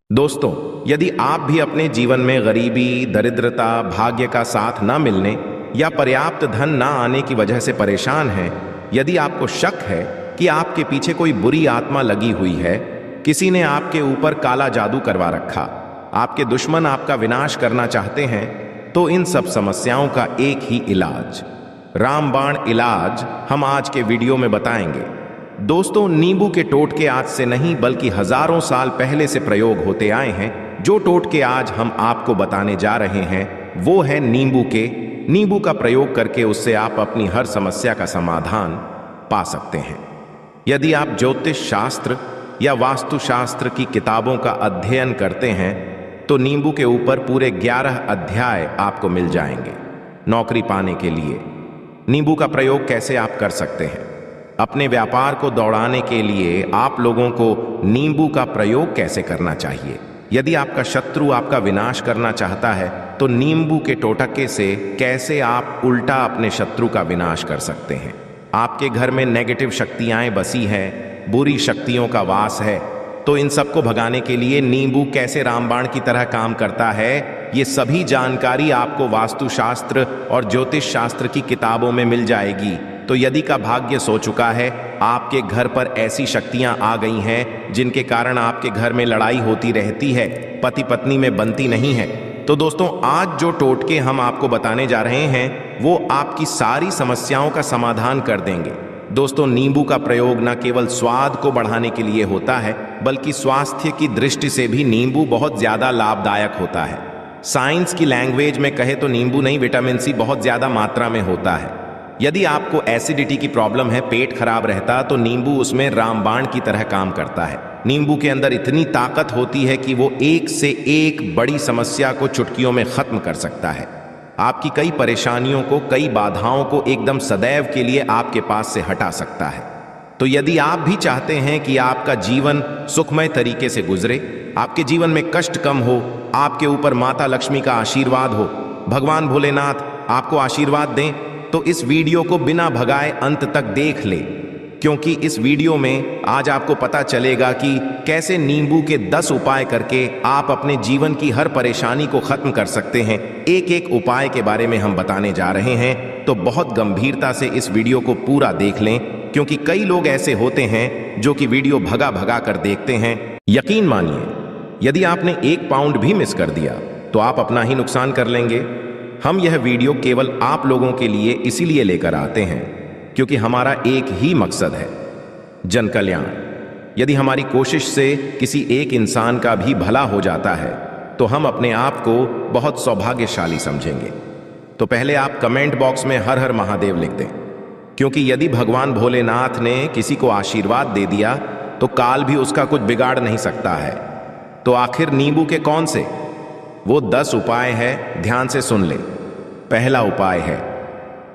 दोस्तों, यदि आप भी अपने जीवन में गरीबी, दरिद्रता, भाग्य का साथ न मिलने या पर्याप्त धन न आने की वजह से परेशान हैं, यदि आपको शक है कि आपके पीछे कोई बुरी आत्मा लगी हुई है, किसी ने आपके ऊपर काला जादू करवा रखा, आपके दुश्मन आपका विनाश करना चाहते हैं, तो इन सब समस्याओं का एक ही इलाज, रामबाण इलाज, हम आज के वीडियो में बताएंगे। दोस्तों, नींबू के टोटके आज से नहीं बल्कि हजारों साल पहले से प्रयोग होते आए हैं। जो टोटके आज हम आपको बताने जा रहे हैं वो है नींबू का प्रयोग करके उससे आप अपनी हर समस्या का समाधान पा सकते हैं। यदि आप ज्योतिष शास्त्र या वास्तुशास्त्र की किताबों का अध्ययन करते हैं तो नींबू के ऊपर पूरे 11 अध्याय आपको मिल जाएंगे। नौकरी पाने के लिए नींबू का प्रयोग कैसे आप कर सकते हैं, अपने व्यापार को दौड़ाने के लिए आप लोगों को नींबू का प्रयोग कैसे करना चाहिए, यदि आपका शत्रु आपका विनाश करना चाहता है तो नींबू के टोटके से कैसे आप उल्टा अपने शत्रु का विनाश कर सकते हैं। आपके घर में नेगेटिव शक्तियां बसी हैं, बुरी शक्तियों का वास है, तो इन सबको भगाने के लिए नींबू कैसे रामबाण की तरह काम करता है, ये सभी जानकारी आपको वास्तुशास्त्र और ज्योतिष शास्त्र की किताबों में मिल जाएगी। तो यदि का भाग्य सो चुका है, आपके घर पर ऐसी शक्तियां आ गई हैं जिनके कारण आपके घर में लड़ाई होती रहती है, पति पत्नी में बनती नहीं है, तो दोस्तों आज जो टोटके हम आपको बताने जा रहे हैं वो आपकी सारी समस्याओं का समाधान कर देंगे। दोस्तों, नींबू का प्रयोग न केवल स्वाद को बढ़ाने के लिए होता है बल्कि स्वास्थ्य की दृष्टि से भी नींबू बहुत ज्यादा लाभदायक होता है। साइंस की लैंग्वेज में कहे तो नींबू नहीं, विटामिन सी बहुत ज्यादा मात्रा में होता है। यदि आपको एसिडिटी की प्रॉब्लम है, पेट खराब रहता, तो नींबू उसमें रामबाण की तरह काम करता है। नींबू के अंदर इतनी ताकत होती है कि वो एक से एक बड़ी समस्या को चुटकियों में खत्म कर सकता है। आपकी कई परेशानियों को, कई बाधाओं को एकदम सदैव के लिए आपके पास से हटा सकता है। तो यदि आप भी चाहते हैं कि आपका जीवन सुखमय तरीके से गुजरे, आपके जीवन में कष्ट कम हो, आपके ऊपर माता लक्ष्मी का आशीर्वाद हो, भगवान भोलेनाथ आपको आशीर्वाद दें, तो इस वीडियो को बिना भगाए अंत तक देख ले, क्योंकि इस वीडियो में आज आपको पता चलेगा कि कैसे नींबू के 10 उपाय करके आप अपने जीवन की हर परेशानी को खत्म कर सकते हैं। एक एक उपाय के बारे में हम बताने जा रहे हैं, तो बहुत गंभीरता से इस वीडियो को पूरा देख लें, क्योंकि कई लोग ऐसे होते हैं जो कि वीडियो भगा भगा कर देखते हैं। यकीन मानिए, यदि आपने 1 पाउंड भी मिस कर दिया तो आप अपना ही नुकसान कर लेंगे। हम यह वीडियो केवल आप लोगों के लिए इसीलिए लेकर आते हैं क्योंकि हमारा एक ही मकसद है, जन कल्याण। यदि हमारी कोशिश से किसी एक इंसान का भी भला हो जाता है तो हम अपने आप को बहुत सौभाग्यशाली समझेंगे। तो पहले आप कमेंट बॉक्स में हर हर महादेव लिख दें, क्योंकि यदि भगवान भोलेनाथ ने किसी को आशीर्वाद दे दिया तो काल भी उसका कुछ बिगाड़ नहीं सकता है। तो आखिर नींबू के कौन से वो 10 उपाय है, ध्यान से सुन ले। पहला उपाय है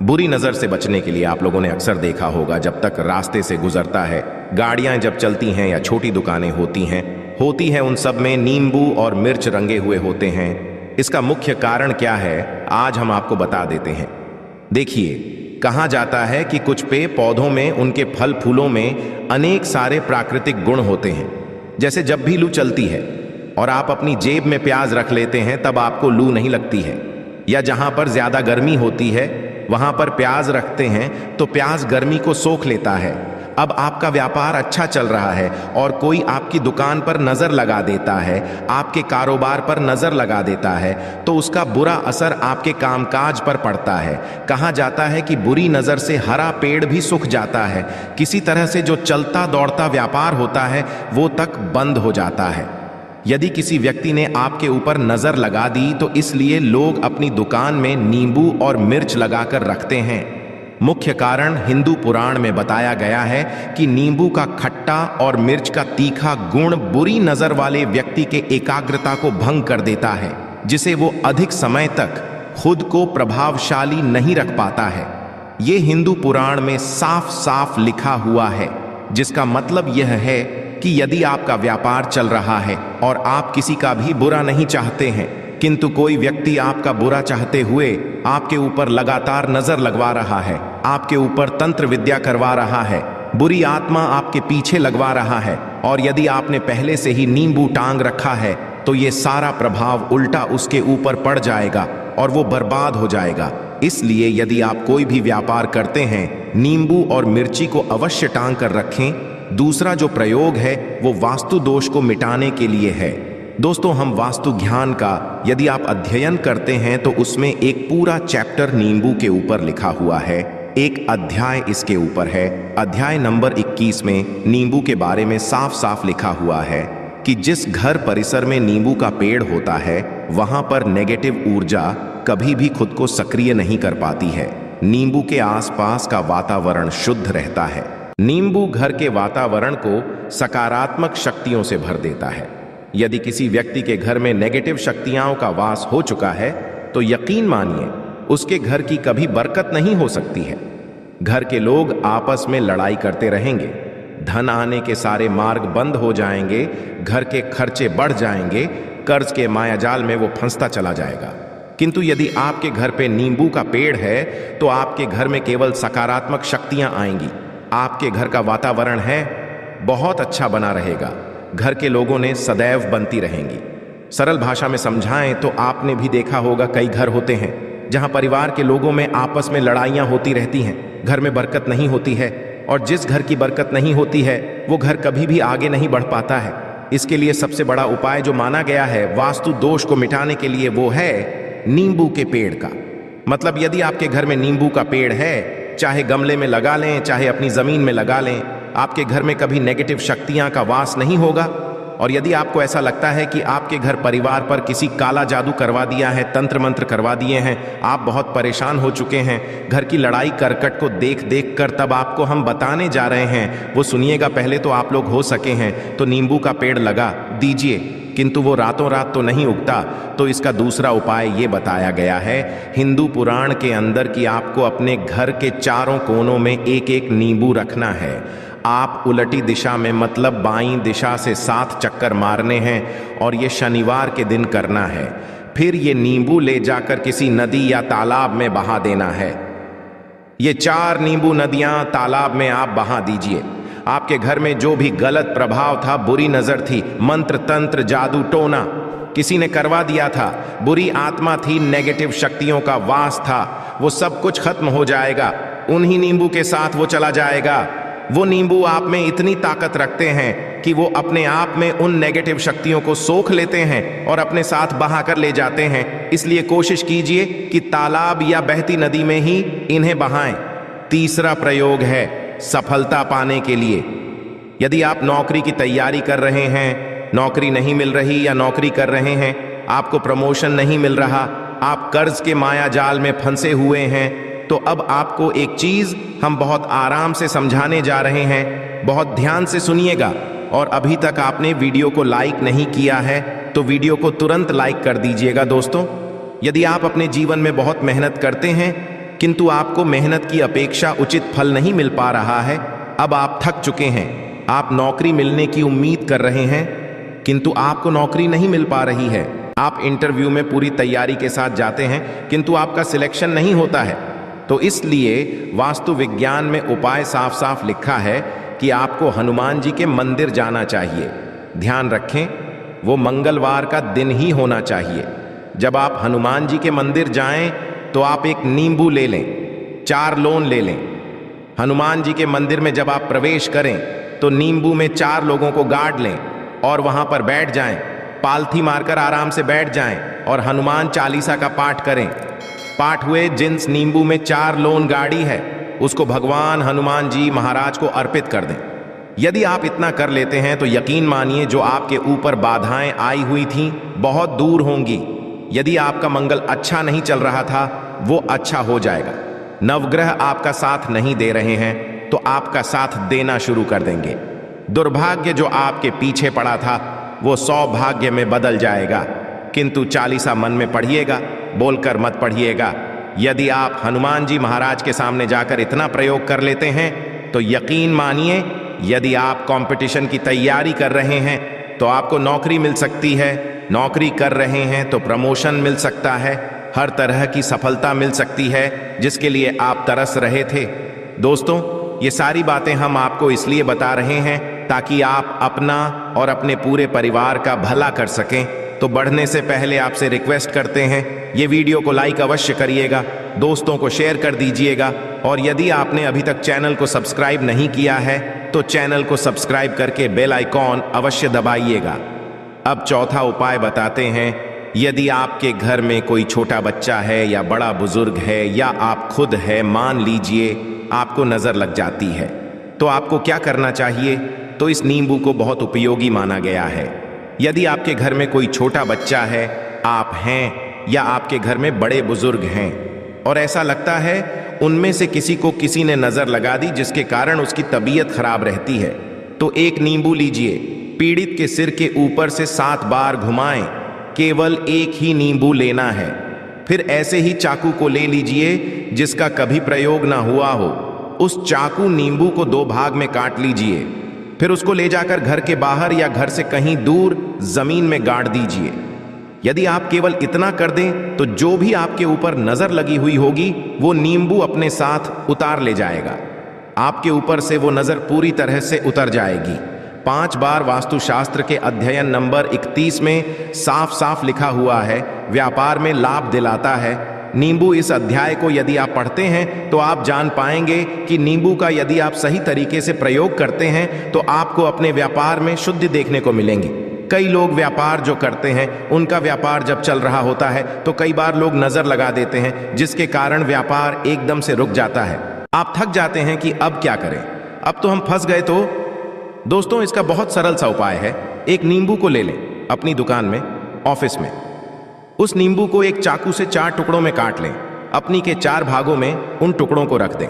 बुरी नजर से बचने के लिए। आप लोगों ने अक्सर देखा होगा, जब तक रास्ते से गुजरता है, गाड़ियां जब चलती हैं या छोटी दुकानें होती हैं उन सब में नींबू और मिर्च रंगे हुए होते हैं। इसका मुख्य कारण क्या है आज हम आपको बता देते हैं। देखिए, कहा जाता है कि कुछ पेड़ पौधों में, उनके फल फूलों में अनेक सारे प्राकृतिक गुण होते हैं। जैसे जब भी लू चलती है और आप अपनी जेब में प्याज रख लेते हैं तब आपको लू नहीं लगती है, या जहां पर ज्यादा गर्मी होती है वहां पर प्याज रखते हैं तो प्याज गर्मी को सोख लेता है। अब आपका व्यापार अच्छा चल रहा है और कोई आपकी दुकान पर नजर लगा देता है, आपके कारोबार पर नजर लगा देता है, तो उसका बुरा असर आपके कामकाज पर पड़ता है। कहा जाता है कि बुरी नजर से हरा पेड़ भी सूख जाता है। किसी तरह से जो चलता दौड़ता व्यापार होता है वो तक बंद हो जाता है। यदि किसी व्यक्ति ने आपके ऊपर नजर लगा दी तो इसलिए लोग अपनी दुकान में नींबू और मिर्च लगाकर रखते हैं। मुख्य कारण हिंदू पुराण में बताया गया है कि नींबू का खट्टा और मिर्च का तीखा गुण बुरी नजर वाले व्यक्ति के एकाग्रता को भंग कर देता है, जिसे वो अधिक समय तक खुद को प्रभावशाली नहीं रख पाता है। ये हिंदू पुराण में साफ साफ लिखा हुआ है, जिसका मतलब यह है कि यदि आपका व्यापार चल रहा है और आप किसी का भी बुरा नहीं चाहते हैं, किंतु कोई व्यक्ति आपका बुरा चाहते हुए आपके ऊपर लगातार नजर लगवा रहा है, आपके ऊपर तंत्र विद्या करवा रहा है, बुरी आत्मा आपके पीछे लगवा रहा है, और यदि आपने पहले से ही नींबू टांग रखा है तो ये सारा प्रभाव उल्टा उसके ऊपर पड़ जाएगा और वो बर्बाद हो जाएगा। इसलिए यदि आप कोई भी व्यापार करते हैं, नींबू और मिर्ची को अवश्य टांग कर रखें। दूसरा जो प्रयोग है वो वास्तु दोष को मिटाने के लिए है। दोस्तों, हम वास्तु ज्ञान का यदि आप अध्ययन करते हैं तो उसमें एक पूरा चैप्टर नींबू के ऊपर लिखा हुआ है, एक अध्याय इसके ऊपर है। अध्याय नंबर 21 में नींबू के बारे में साफ साफ लिखा हुआ है कि जिस घर परिसर में नींबू का पेड़ होता है वहां पर नेगेटिव ऊर्जा कभी भी खुद को सक्रिय नहीं कर पाती है। नींबू के आसपास का वातावरण शुद्ध रहता है। नींबू घर के वातावरण को सकारात्मक शक्तियों से भर देता है। यदि किसी व्यक्ति के घर में नेगेटिव शक्तियों का वास हो चुका है तो यकीन मानिए उसके घर की कभी बरकत नहीं हो सकती है। घर के लोग आपस में लड़ाई करते रहेंगे, धन आने के सारे मार्ग बंद हो जाएंगे, घर के खर्चे बढ़ जाएंगे, कर्ज के मायाजाल में वो फंसता चला जाएगा। किंतु यदि आपके घर पे नींबू का पेड़ है तो आपके घर में केवल सकारात्मक शक्तियां आएंगी। आपके घर का वातावरण है बहुत अच्छा बना रहेगा। घर के लोगों ने सदैव बनती रहेंगी। सरल भाषा में समझाएं तो आपने भी देखा होगा कई घर होते हैं जहां परिवार के लोगों में आपस में लड़ाइयां होती रहती हैं, घर में बरकत नहीं होती है, और जिस घर की बरकत नहीं होती है वो घर कभी भी आगे नहीं बढ़ पाता है। इसके लिए सबसे बड़ा उपाय जो माना गया है वास्तु दोष को मिटाने के लिए वो है नींबू के पेड़ का। मतलब यदि आपके घर में नींबू का पेड़ है, चाहे गमले में लगा लें चाहे अपनी जमीन में लगा लें, आपके घर में कभी नेगेटिव शक्तियां का वास नहीं होगा। और यदि आपको ऐसा लगता है कि आपके घर परिवार पर किसी काला जादू करवा दिया है, तंत्र मंत्र करवा दिए हैं, आप बहुत परेशान हो चुके हैं घर की लड़ाई करकट को देख देख कर, तब आपको हम बताने जा रहे हैं, वो सुनिएगा। पहले तो आप लोग हो सके हैं तो नींबू का पेड़ लगा दीजिए, किंतु वो रातों रात तो नहीं उगता। तो इसका दूसरा उपाय ये बताया गया है हिंदू पुराण के अंदर कि आपको अपने घर के चारों कोनों में एक एक नींबू रखना है। आप उलटी दिशा में मतलब बाईं दिशा से 7 चक्कर मारने हैं और ये शनिवार के दिन करना है। फिर ये नींबू ले जाकर किसी नदी या तालाब में बहा देना है। ये 4 नींबू नदियां तालाब में आप बहा दीजिए। आपके घर में जो भी गलत प्रभाव था, बुरी नजर थी, मंत्र तंत्र जादू टोना किसी ने करवा दिया था, बुरी आत्मा थी, नेगेटिव शक्तियों का वास था, वो सब कुछ खत्म हो जाएगा। उन्हीं नींबू के साथ वो चला जाएगा। वो नींबू आप में इतनी ताकत रखते हैं कि वो अपने आप में उन नेगेटिव शक्तियों को सोख लेते हैं और अपने साथ बहा कर ले जाते हैं। इसलिए कोशिश कीजिए कि तालाब या बहती नदी में ही इन्हें बहाएं। तीसरा प्रयोग है सफलता पाने के लिए। यदि आप नौकरी की तैयारी कर रहे हैं, नौकरी नहीं मिल रही, या नौकरी कर रहे हैं आपको प्रमोशन नहीं मिल रहा, आप कर्ज के माया जाल में फंसे हुए हैं, तो अब आपको एक चीज हम बहुत आराम से समझाने जा रहे हैं, बहुत ध्यान से सुनिएगा। और अभी तक आपने वीडियो को लाइक नहीं किया है तो वीडियो को तुरंत लाइक कर दीजिएगा। दोस्तों, यदि आप अपने जीवन में बहुत मेहनत करते हैं किंतु आपको मेहनत की अपेक्षा उचित फल नहीं मिल पा रहा है, अब आप थक चुके हैं, आप नौकरी मिलने की उम्मीद कर रहे हैं किंतु आपको नौकरी नहीं मिल पा रही है, आप इंटरव्यू में पूरी तैयारी के साथ जाते हैं किंतु आपका सिलेक्शन नहीं होता है, तो इसलिए वास्तु विज्ञान में उपाय साफ साफ लिखा है कि आपको हनुमान जी के मंदिर जाना चाहिए। ध्यान रखें, वो मंगलवार का दिन ही होना चाहिए। जब आप हनुमान जी के मंदिर जाएं तो आप एक नींबू ले लें, 4 लोन ले लें। हनुमान जी के मंदिर में जब आप प्रवेश करें तो नींबू में 4 लोगों को गाड़ लें और वहां पर बैठ जाएं, पालथी मारकर आराम से बैठ जाएं और हनुमान चालीसा का पाठ करें। पाठ हुए जिस नींबू में 4 लोन गाड़ी है उसको भगवान हनुमान जी महाराज को अर्पित कर दें। यदि आप इतना कर लेते हैं तो यकीन मानिए जो आपके ऊपर बाधाएं आई हुई थीं बहुत दूर होंगी। यदि आपका मंगल अच्छा नहीं चल रहा था वो अच्छा हो जाएगा। नवग्रह आपका साथ नहीं दे रहे हैं तो आपका साथ देना शुरू कर देंगे। दुर्भाग्य जो आपके पीछे पड़ा था वो सौभाग्य में बदल जाएगा। किंतु चालीसा मन में पढ़िएगा, बोलकर मत पढ़िएगा। यदि आप हनुमान जी महाराज के सामने जाकर इतना प्रयोग कर लेते हैं तो यकीन मानिए यदि आप कंपटीशन की तैयारी कर रहे हैं तो आपको नौकरी मिल सकती है, नौकरी कर रहे हैं तो प्रमोशन मिल सकता है, हर तरह की सफलता मिल सकती है जिसके लिए आप तरस रहे थे। दोस्तों, ये सारी बातें हम आपको इसलिए बता रहे हैं ताकि आप अपना और अपने पूरे परिवार का भला कर सकें। तो बढ़ने से पहले आपसे रिक्वेस्ट करते हैं, ये वीडियो को लाइक अवश्य करिएगा, दोस्तों को शेयर कर दीजिएगा, और यदि आपने अभी तक चैनल को सब्सक्राइब नहीं किया है तो चैनल को सब्सक्राइब करके बेल आइकॉन अवश्य दबाइएगा। अब चौथा उपाय बताते हैं। यदि आपके घर में कोई छोटा बच्चा है या बड़ा बुजुर्ग है या आप खुद है, मान लीजिए आपको नजर लग जाती है, तो आपको क्या करना चाहिए? तो इस नींबू को बहुत उपयोगी माना गया है। यदि आपके घर में कोई छोटा बच्चा है, आप हैं, या आपके घर में बड़े बुजुर्ग हैं और ऐसा लगता है उनमें से किसी को किसी ने नजर लगा दी जिसके कारण उसकी तबीयत खराब रहती है, तो एक नींबू लीजिए, पीड़ित के सिर के ऊपर से 7 बार घुमाएं। केवल एक ही नींबू लेना है। फिर ऐसे ही चाकू को ले लीजिए जिसका कभी प्रयोग ना हुआ हो। उस चाकू नींबू को 2 भाग में काट लीजिए। फिर उसको ले जाकर घर के बाहर या घर से कहीं दूर जमीन में गाड़ दीजिए। यदि आप केवल इतना कर दें तो जो भी आपके ऊपर नजर लगी हुई होगी वो नींबू अपने साथ उतार ले जाएगा। आपके ऊपर से वो नजर पूरी तरह से उतर जाएगी। 5 बार वास्तुशास्त्र के अध्ययन नंबर 31 में साफ साफ लिखा हुआ है, व्यापार में लाभ दिलाता है। नींबू इस अध्याय को यदि आप पढ़ते हैं तो आप जान पाएंगे कि नींबू का यदि आप सही तरीके से प्रयोग करते हैं तो आपको अपने व्यापार में शुद्धि देखने को मिलेंगी। कई लोग व्यापार जो करते हैं उनका व्यापार जब चल रहा होता है तो कई बार लोग नजर लगा देते हैं जिसके कारण व्यापार एकदम से रुक जाता है। आप थक जाते हैं कि अब क्या करें, अब तो हम फंस गए। तो दोस्तों, इसका बहुत सरल सा उपाय है। एक नींबू को ले लें अपनी दुकान में, ऑफिस में। उस नींबू को एक चाकू से 4 टुकड़ों में काट लें। अपनी के 4 भागों में उन टुकड़ों को रख दें।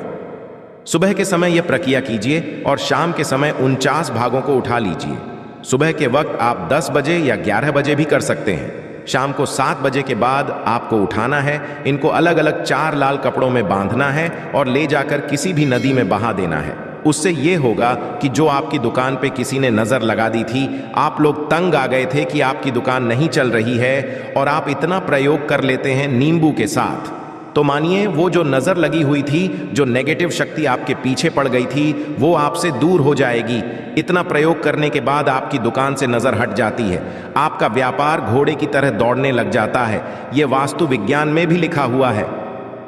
सुबह के समय यह प्रक्रिया कीजिए और शाम के समय 49 भागों को उठा लीजिए। सुबह के वक्त आप 10 बजे या 11 बजे भी कर सकते हैं। शाम को 7 बजे के बाद आपको उठाना है। इनको अलग अलग 4 लाल कपड़ों में बांधना है और ले जाकर किसी भी नदी में बहा देना है। उससे ये होगा कि जो आपकी दुकान पे किसी ने नजर लगा दी थी, आप लोग तंग आ गए थे कि आपकी दुकान नहीं चल रही है और आप इतना प्रयोग कर लेते हैं नींबू के साथ, तो मानिए वो जो नजर लगी हुई थी, जो नेगेटिव शक्ति आपके पीछे पड़ गई थी, वो आपसे दूर हो जाएगी। इतना प्रयोग करने के बाद आपकी दुकान से नजर हट जाती है। आपका व्यापार घोड़े की तरह दौड़ने लग जाता है। ये वास्तु विज्ञान में भी लिखा हुआ है।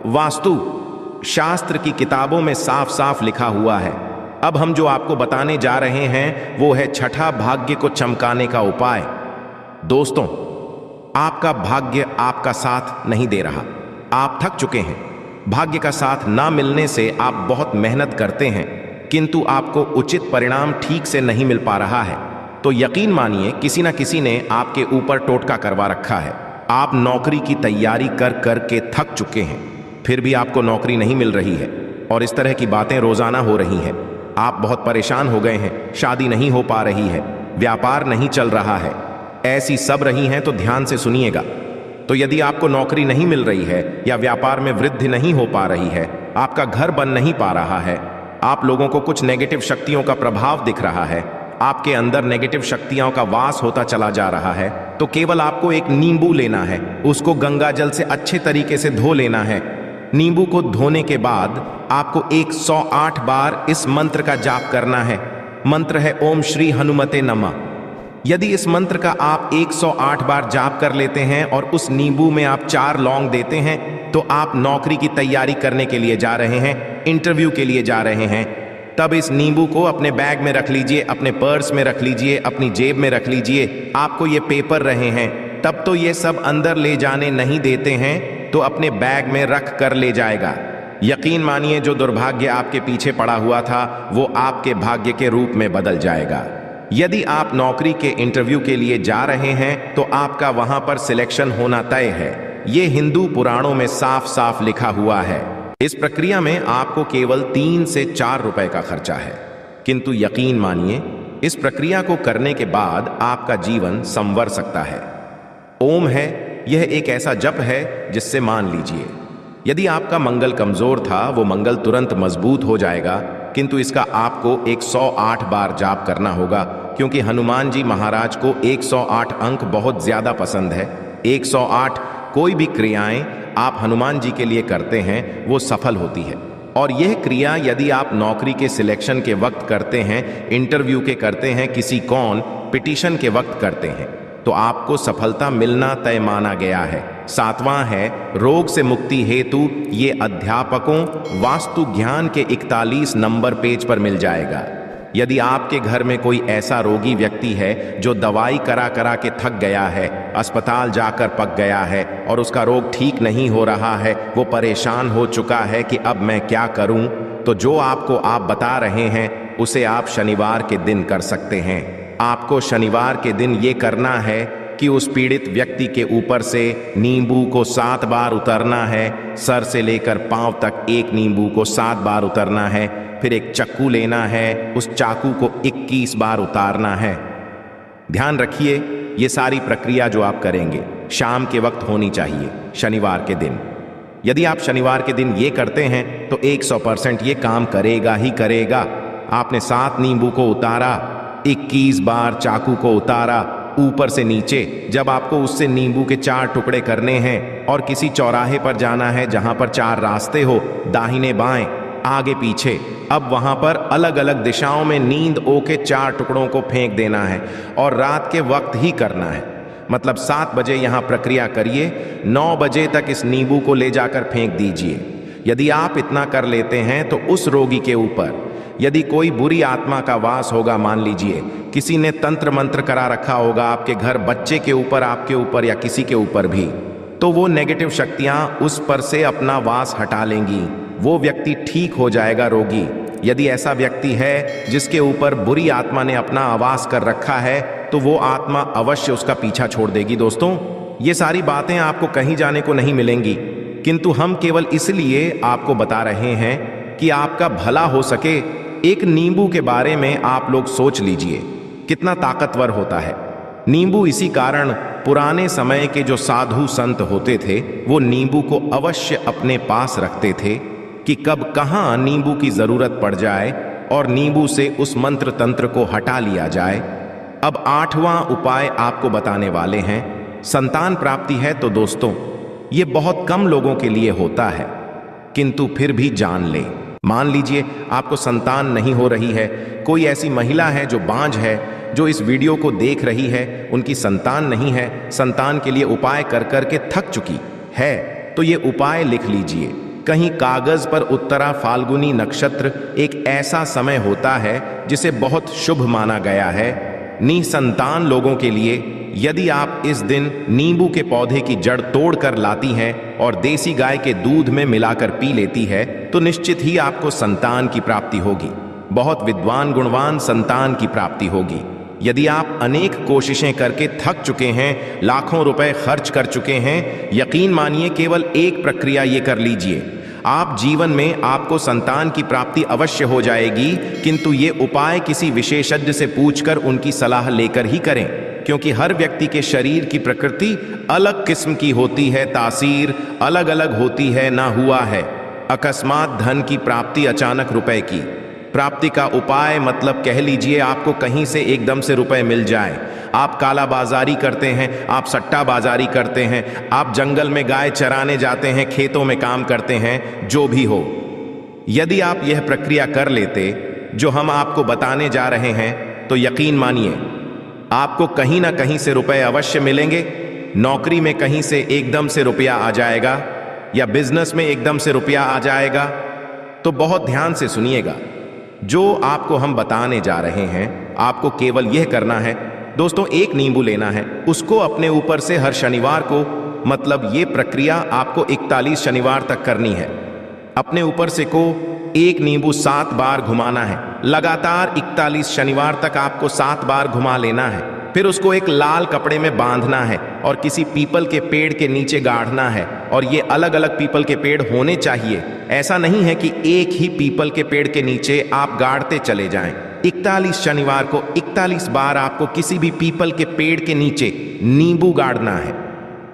वास्तु शास्त्र की किताबों में साफ साफ लिखा हुआ है। अब हम जो आपको बताने जा रहे हैं वो है छठा भाग्य को चमकाने का उपाय। दोस्तों, आपका भाग्य आपका साथ नहीं दे रहा। आप थक चुके हैं। भाग्य का साथ ना मिलने से आप बहुत मेहनत करते हैं किंतु आपको उचित परिणाम ठीक से नहीं मिल पा रहा है। तो यकीन मानिए किसी न किसी ने आपके ऊपर टोटका करवा रखा है। आप नौकरी की तैयारी कर कर के थक चुके हैं, फिर भी आपको नौकरी नहीं मिल रही है और इस तरह की बातें रोजाना हो रही हैं। आप बहुत परेशान हो गए हैं, शादी नहीं हो पा रही है, व्यापार नहीं चल रहा है। ऐसी सब रही हैं तो ध्यान से सुनिएगा। तो यदि आपको नौकरी नहीं मिल रही है या व्यापार में वृद्धि नहीं हो पा रही है, आपका घर बन नहीं पा रहा है, आप लोगों को कुछ नेगेटिव शक्तियों का प्रभाव दिख रहा है, आपके अंदर नेगेटिव शक्तियों का वास होता चला जा रहा है, तो केवल आपको एक नींबू लेना है। उसको गंगा जल से अच्छे तरीके से धो लेना है। नींबू को धोने के बाद आपको 108 बार इस मंत्र का जाप करना है। मंत्र है ओम श्री हनुमते नमः। यदि इस मंत्र का आप 108 बार जाप कर लेते हैं और उस नींबू में आप 4 लौंग देते हैं तो आप नौकरी की तैयारी करने के लिए जा रहे हैं, इंटरव्यू के लिए जा रहे हैं, तब इस नींबू को अपने बैग में रख लीजिए, अपने पर्स में रख लीजिए, अपनी जेब में रख लीजिए। आपको ये पेपर रहे हैं, तब तो ये सब अंदर ले जाने नहीं देते हैं, तो अपने बैग में रख कर ले जाएगा। यकीन मानिए जो दुर्भाग्य आपके पीछे पड़ा हुआ था वो आपके भाग्य के रूप में बदल जाएगा। यदि आप नौकरी के इंटरव्यू के लिए जा रहे हैं तो आपका वहां पर सिलेक्शन होना तय है। ये हिंदू पुराणों में साफ साफ लिखा हुआ है। इस प्रक्रिया में आपको केवल 3 से 4 रुपए का खर्चा है, किंतु यकीन मानिए इस प्रक्रिया को करने के बाद आपका जीवन संवर सकता है। ओम है, यह एक ऐसा जप है जिससे मान लीजिए यदि आपका मंगल कमजोर था वो मंगल तुरंत मजबूत हो जाएगा, किंतु इसका आपको 108 बार जाप करना होगा, क्योंकि हनुमान जी महाराज को 108 अंक बहुत ज्यादा पसंद है। 108 कोई भी क्रियाएं आप हनुमान जी के लिए करते हैं वो सफल होती है। और यह क्रिया यदि आप नौकरी के सिलेक्शन के वक्त करते हैं, इंटरव्यू के करते हैं, किसी पिटीशन के वक्त करते हैं, तो आपको सफलता मिलना तय माना गया है। 7वां है रोग से मुक्ति हेतु। ये अध्यापकों वास्तु ज्ञान के 41 नंबर पेज पर मिल जाएगा। यदि आपके घर में कोई ऐसा रोगी व्यक्ति है जो दवाई करा करा के थक गया है, अस्पताल जाकर पक गया है और उसका रोग ठीक नहीं हो रहा है, वो परेशान हो चुका है कि अब मैं क्या करूं, तो जो आप बता रहे हैं उसे आप शनिवार के दिन कर सकते हैं। आपको शनिवार के दिन ये करना है कि उस पीड़ित व्यक्ति के ऊपर से नींबू को 7 बार उतरना है। सर से लेकर पांव तक एक नींबू को 7 बार उतरना है। फिर एक चाकू लेना है, उस चाकू को 21 बार उतारना है। ध्यान रखिए, ये सारी प्रक्रिया जो आप करेंगे शाम के वक्त होनी चाहिए, शनिवार के दिन। यदि आप शनिवार के दिन ये करते हैं तो 100% ये काम करेगा ही करेगा। आपने 7 नींबू को उतारा, 21 बार चाकू को उतारा ऊपर से नीचे। जब आपको उससे नींबू के 4 टुकड़े करने हैं और किसी चौराहे पर जाना है जहां पर 4 रास्ते हो, दाहिने बाएं आगे पीछे, अब वहां पर अलग अलग दिशाओं में नींद ओ के 4 टुकड़ों को फेंक देना है और रात के वक्त ही करना है। मतलब 7 बजे यहां प्रक्रिया करिए, 9 बजे तक इस नींबू को ले जाकर फेंक दीजिए। यदि आप इतना कर लेते हैं तो उस रोगी के ऊपर यदि कोई बुरी आत्मा का वास होगा, मान लीजिए किसी ने तंत्र मंत्र करा रखा होगा आपके घर, बच्चे के ऊपर, आपके ऊपर या किसी के ऊपर भी, तो वो नेगेटिव शक्तियां उस पर से अपना वास हटा लेंगी। वो व्यक्ति ठीक हो जाएगा, रोगी। यदि ऐसा व्यक्ति है जिसके ऊपर बुरी आत्मा ने अपना आवास कर रखा है तो वो आत्मा अवश्य उसका पीछा छोड़ देगी। दोस्तों, ये सारी बातें आपको कहीं जाने को नहीं मिलेंगी, किंतु हम केवल इसलिए आपको बता रहे हैं कि आपका भला हो सके। एक नींबू के बारे में आप लोग सोच लीजिए कितना ताकतवर होता है नींबू। इसी कारण पुराने समय के जो साधु संत होते थे वो नींबू को अवश्य अपने पास रखते थे कि कब कहाँ नींबू की जरूरत पड़ जाए और नींबू से उस मंत्र तंत्र को हटा लिया जाए। अब 8वां उपाय आपको बताने वाले हैं। संतान प्राप्ति है तो दोस्तों ये बहुत कम लोगों के लिए होता है, किंतु फिर भी जान ले। मान लीजिए आपको संतान नहीं हो रही है, कोई ऐसी महिला है जो बांझ है, जो इस वीडियो को देख रही है, उनकी संतान नहीं है, संतान के लिए उपाय कर कर के थक चुकी है, तो ये उपाय लिख लीजिए कहीं कागज पर। उत्तरा फाल्गुनी नक्षत्र एक ऐसा समय होता है जिसे बहुत शुभ माना गया है निसंतान लोगों के लिए। यदि आप इस दिन नींबू के पौधे की जड़ तोड़कर लाती हैं और देसी गाय के दूध में मिलाकर पी लेती है तो निश्चित ही आपको संतान की प्राप्ति होगी, बहुत विद्वान गुणवान संतान की प्राप्ति होगी। यदि आप अनेक कोशिशें करके थक चुके हैं, लाखों रुपए खर्च कर चुके हैं, यकीन मानिए केवल एक प्रक्रिया ये कर लीजिए, आप जीवन में आपको संतान की प्राप्ति अवश्य हो जाएगी। किंतु ये उपाय किसी विशेषज्ञ से पूछकर उनकी सलाह लेकर ही करें, क्योंकि हर व्यक्ति के शरीर की प्रकृति अलग किस्म की होती है, तासीर अलग अलग होती है। ना हुआ है अकस्मात धन की प्राप्ति, अचानक रुपए की प्राप्ति का उपाय, मतलब कह लीजिए आपको कहीं से एकदम से रुपए मिल जाए। आप काला बाजारी करते हैं, आप सट्टा बाजारी करते हैं, आप जंगल में गाय चराने जाते हैं, खेतों में काम करते हैं, जो भी हो, यदि आप यह प्रक्रिया कर लेते जो हम आपको बताने जा रहे हैं तो यकीन मानिए आपको कहीं ना कहीं से रुपए अवश्य मिलेंगे। नौकरी में कहीं से एकदम से रुपया आ जाएगा या बिजनेस में एकदम से रुपया आ जाएगा। तो बहुत ध्यान से सुनिएगा, जो आपको हम बताने जा रहे हैं आपको केवल यह करना है दोस्तों, एक नींबू लेना है, उसको अपने ऊपर से हर शनिवार को, मतलब ये प्रक्रिया आपको 41 शनिवार तक करनी है। अपने ऊपर से को एक नींबू 7 बार घुमाना है, लगातार 41 शनिवार तक आपको 7 बार घुमा लेना है। फिर उसको एक लाल कपड़े में बांधना है और किसी पीपल के पेड़ के नीचे गाड़ना है। और ये अलग अलग पीपल के पेड़ होने चाहिए, ऐसा नहीं है कि एक ही पीपल के पेड़ के नीचे आप गाड़ते चले जाएं। 41 शनिवार को 41 बार आपको किसी भी पीपल के पेड़ के नीचे नींबू गाड़ना है।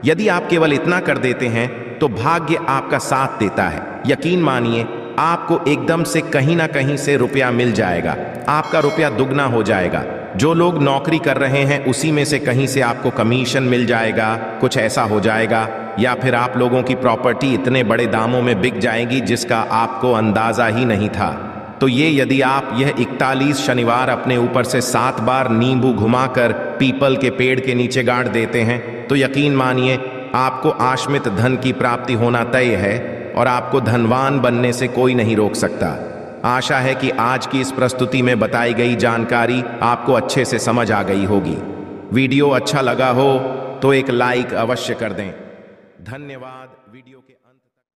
यदि आप केवल इतना कर देते हैं तो भाग्य आपका साथ देता है। यकीन मानिए आपको एकदम से कहीं ना कहीं से रुपया मिल जाएगा, आपका रुपया दुगना हो जाएगा। जो लोग नौकरी कर रहे हैं उसी में से कहीं से आपको कमीशन मिल जाएगा, कुछ ऐसा हो जाएगा। या फिर आप लोगों की प्रॉपर्टी इतने बड़े दामों में बिक जाएगी जिसका आपको अंदाजा ही नहीं था। तो ये यदि आप यह 41 शनिवार अपने ऊपर से 7 बार नींबू घुमाकर पीपल के पेड़ के नीचे गाड़ देते हैं तो यकीन मानिए आपको आश्मित धन की प्राप्ति होना तय है और आपको धनवान बनने से कोई नहीं रोक सकता। आशा है कि आज की इस प्रस्तुति में बताई गई जानकारी आपको अच्छे से समझ आ गई होगी। वीडियो अच्छा लगा हो तो एक लाइक अवश्य कर दें। धन्यवाद। वीडियो के